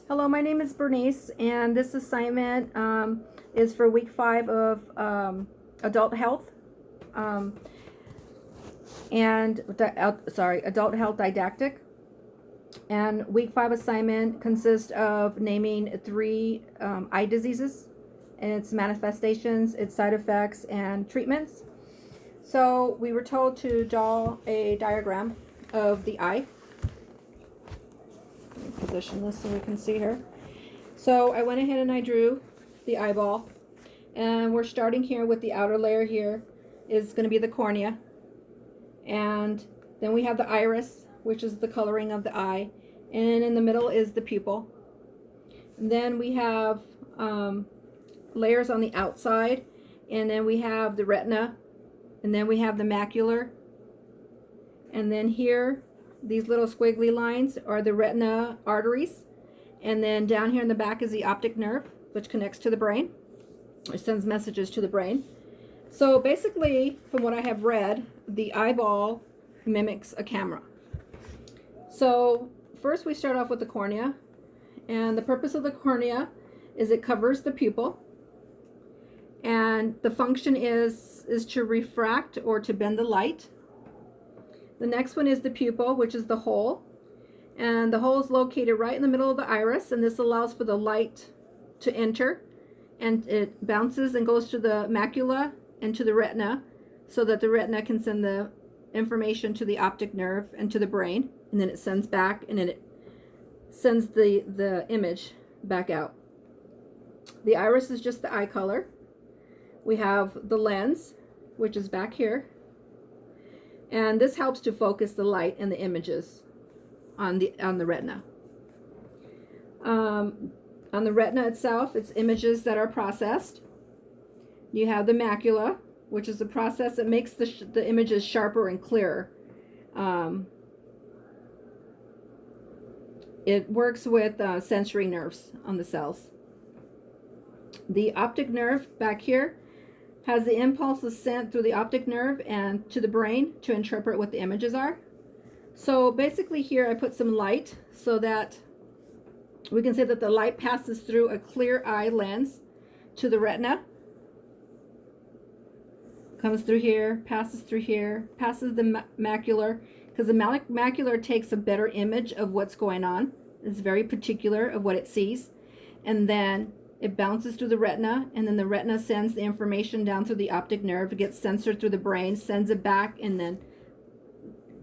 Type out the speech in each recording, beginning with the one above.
Hello, my name is Bernice, and this assignment is for week 5 of adult health um, and adult health didactic. And week 5 assignment consists of naming 3 eye diseases, and its manifestations, its side effects, and treatments. So we were told to draw a diagram of the eye. Let me position this so we can see here. So I went ahead and I drew the eyeball, and we're starting here with the outer layer. Here is going to be the cornea, and then we have the iris, which is the coloring of the eye, and in the middle is the pupil. And then we have layers on the outside, and then we have the retina, and then we have the macular, and then here these little squiggly lines are the retina arteries. And then down here in the back is the optic nerve, which connects to the brain, or sends messages to the brain. So basically, from what I have read, the eyeball mimics a camera. So first we start off with the cornea. And the purpose of the cornea is it covers the pupil. And the function is to refract or to bend the light. The next one is the pupil, which is the hole. And the hole is located right in the middle of the iris, and this allows for the light to enter, and it bounces and goes to the macula and to the retina, so that the retina can send the information to the optic nerve and to the brain, and then it sends back, and then it sends the image back out. The iris is just the eye color. We have the lens, which is back here, and this helps to focus the light and the images on the retina. On the retina itself, it's images that are processed. You have the macula, which is the process that makes the images sharper and clearer. It works with sensory nerves on the cells. The optic nerve back here has the impulses sent through the optic nerve and to the brain to interpret what the images are. So basically here I put some light so that we can say that the light passes through a clear eye lens to the retina, comes through here, passes the macular, because the macular takes a better image of what's going on. It's very particular of what it sees, and then it bounces through the retina, and then the retina sends the information down through the optic nerve. It gets censored through the brain, sends it back, and then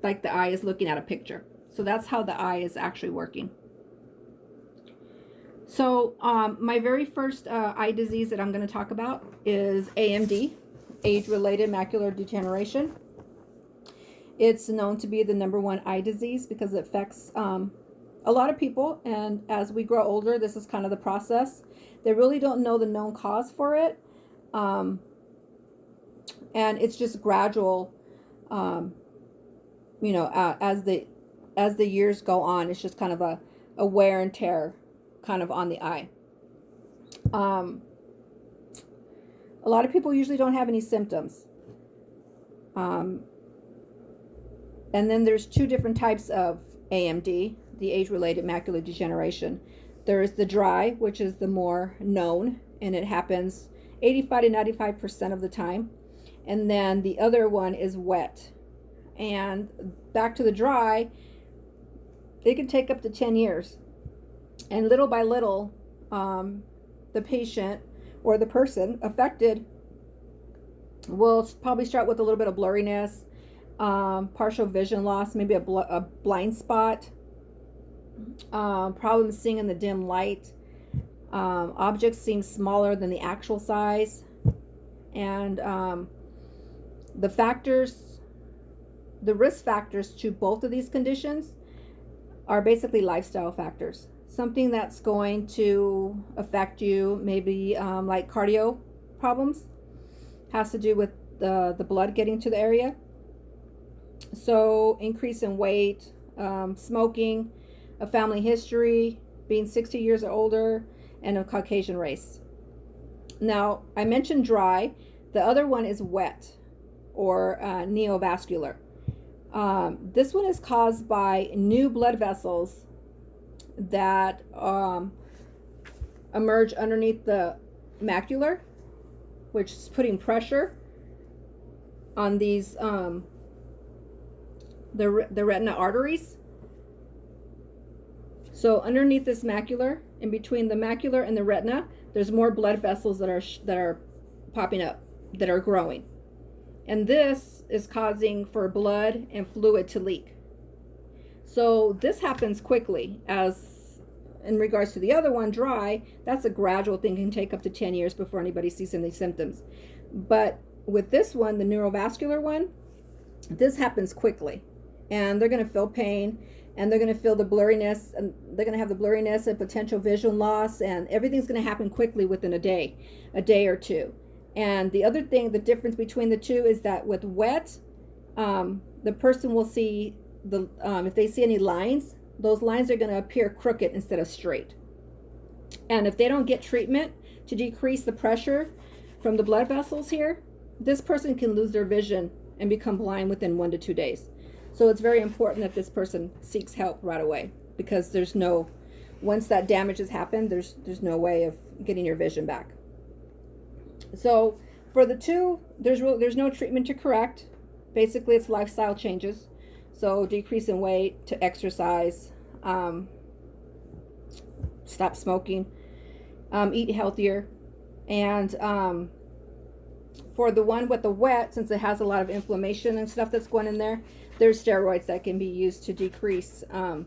like the eye is looking at a picture. So that's how the eye is actually working. So my very first eye disease that I'm going to talk about is AMD, age-related macular degeneration. It's known to be the #1 eye disease because it affects a lot of people, and as we grow older, this is kind of the process. They really don't know the known cause for it, and it's just gradual. As the years go on, it's just kind of a wear and tear kind of on the eye. A lot of people usually don't have any symptoms. And then there's 2 different types of AMD, the age-related macular degeneration. There's the dry, which is the more known, and it happens 85 to 95% of the time. And then the other one is wet. And back to the dry, it can take up to 10 years. And little by little, the patient or the person affected will probably start with a little bit of blurriness, partial vision loss, maybe a blind spot, problems seeing in the dim light, objects seem smaller than the actual size, and the risk factors to both of these conditions are basically lifestyle factors. Something that's going to affect you, maybe like cardio problems, has to do with the blood getting to the area. So increase in weight, smoking, a family history, being 60 years or older, and a Caucasian race. Now, I mentioned dry. The other one is wet or neovascular. This one is caused by new blood vessels that emerge underneath the macular, which is putting pressure on these the retina arteries. So underneath this macular, in between the macular and the retina, there's more blood vessels that are popping up, that are growing, and this is causing for blood and fluid to leak. So this happens quickly. As in regards to the other one, dry, that's a gradual thing, can take up to 10 years before anybody sees any symptoms. But with this one, the neurovascular one, this happens quickly, and they're going to feel pain, and they're going to feel the blurriness, and they're going to have the blurriness and potential vision loss, and everything's going to happen quickly within a day or two. And the other thing, the difference between the two is that with wet, the person will see if they see any lines, those lines are going to appear crooked instead of straight. And if they don't get treatment to decrease the pressure from the blood vessels here, this person can lose their vision and become blind within 1 to 2 days. So it's very important that this person seeks help right away, because once that damage has happened, there's no way of getting your vision back. So for the two, there's no treatment to correct. Basically, it's lifestyle changes. So decrease in weight, to exercise, stop smoking, eat healthier. And for the one with the wet, since it has a lot of inflammation and stuff that's going in there, there's steroids that can be used to decrease the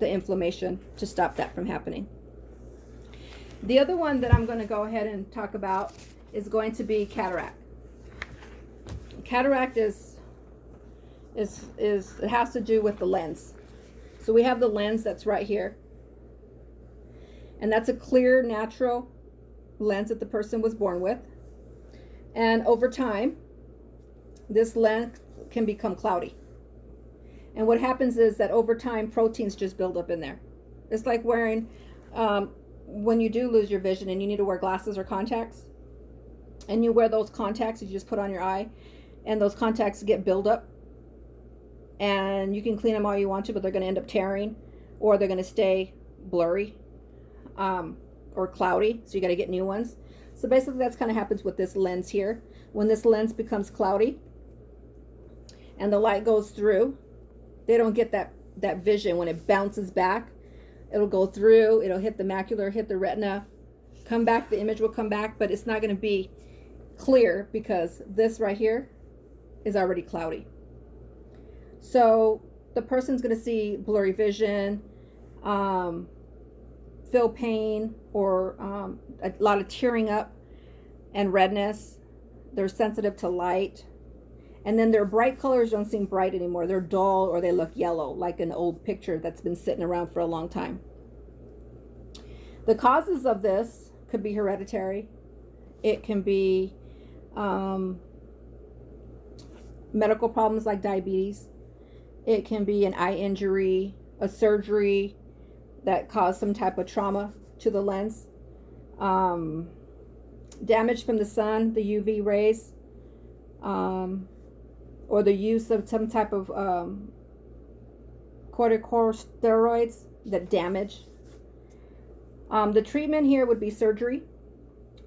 inflammation, to stop that from happening. The other one that I'm going to go ahead and talk about is going to be cataract. Cataract it has to do with the lens. So we have the lens that's right here, and that's a clear, natural lens that the person was born with. And over time, this lens can become cloudy. And what happens is that over time, proteins just build up in there. It's like wearing, when you do lose your vision and you need to wear glasses or contacts, and you wear those contacts, you just put on your eye, and those contacts get build up, and you can clean them all you want to, but they're going to end up tearing, or they're going to stay blurry or cloudy, so you got to get new ones. So basically that's kind of happens with this lens here. When this lens becomes cloudy and the light goes through, they don't get that vision. When it bounces back, it'll go through, it'll hit the macular, hit the retina, come back, the image will come back, but it's not going to be clear because this right here is already cloudy. So the person's going to see blurry vision, feel pain, or a lot of tearing up and redness. They're sensitive to light. And then their bright colors don't seem bright anymore. They're dull, or they look yellow, like an old picture that's been sitting around for a long time. The causes of this could be hereditary. It can be medical problems like diabetes. It can be an eye injury, a surgery that caused some type of trauma to the lens, damage from the sun, the UV rays, or the use of some type of corticosteroids that damage. The treatment here would be surgery.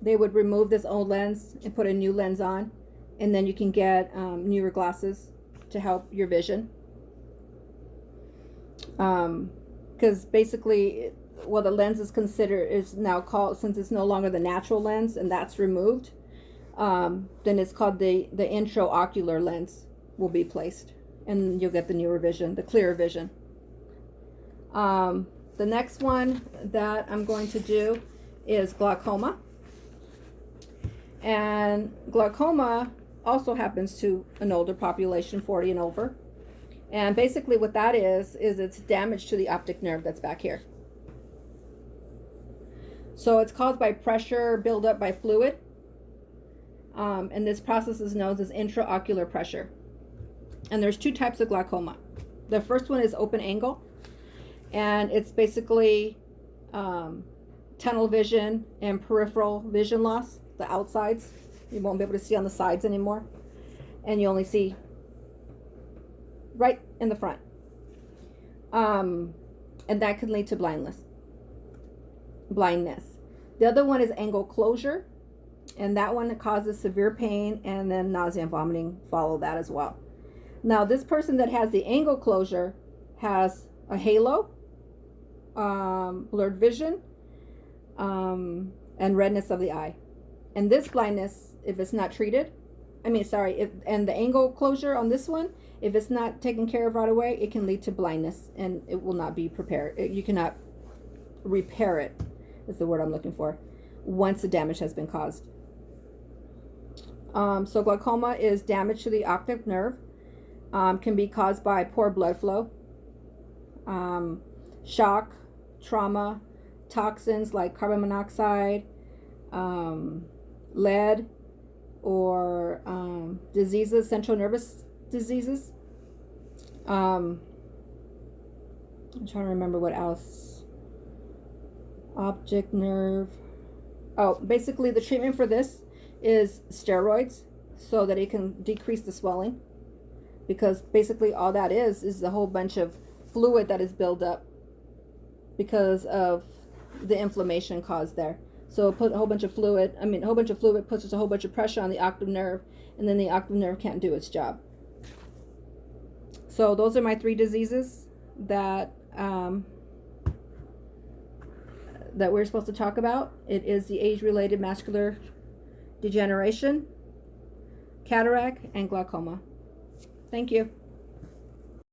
They would remove this old lens and put a new lens on, and then you can get newer glasses to help your vision. Because basically, the lens is now called, since it's no longer the natural lens and that's removed, then it's called the intraocular lens will be placed, and you'll get the newer vision, the clearer vision. The next one that I'm going to do is glaucoma. And glaucoma also happens to an older population, 40 and over. And basically what that is it's damage to the optic nerve that's back here. So it's caused by pressure buildup by fluid. And this process is known as intraocular pressure. And there's two types of glaucoma. The first one is open angle. And it's basically tunnel vision and peripheral vision loss, the outsides. You won't be able to see on the sides anymore. And you only see right in the front. and that can lead to blindness. The other one is angle closure, and that one causes severe pain, and then nausea and vomiting follow that as well. Now, this person that has the angle closure has a halo, blurred vision, and redness of the eye. And this blindness, if it's not treated, and the angle closure on this one, if it's not taken care of right away, it can lead to blindness, and it will not be prepared. You cannot repair it, is the word I'm looking for, once the damage has been caused. So glaucoma is damage to the optic nerve. Can be caused by poor blood flow, shock, trauma, toxins like carbon monoxide, lead, or diseases, central nervous diseases. I'm trying to remember what else. Optic nerve. Oh, basically the treatment for this is steroids so that it can decrease the swelling, because basically all that is a whole bunch of fluid that is built up because of the inflammation caused there. So put a whole bunch of fluid, puts a whole bunch of pressure on the optic nerve, and then the optic nerve can't do its job. So those are my 3 diseases that that we're supposed to talk about. It is the age-related macular degeneration, cataract, and glaucoma. Thank you.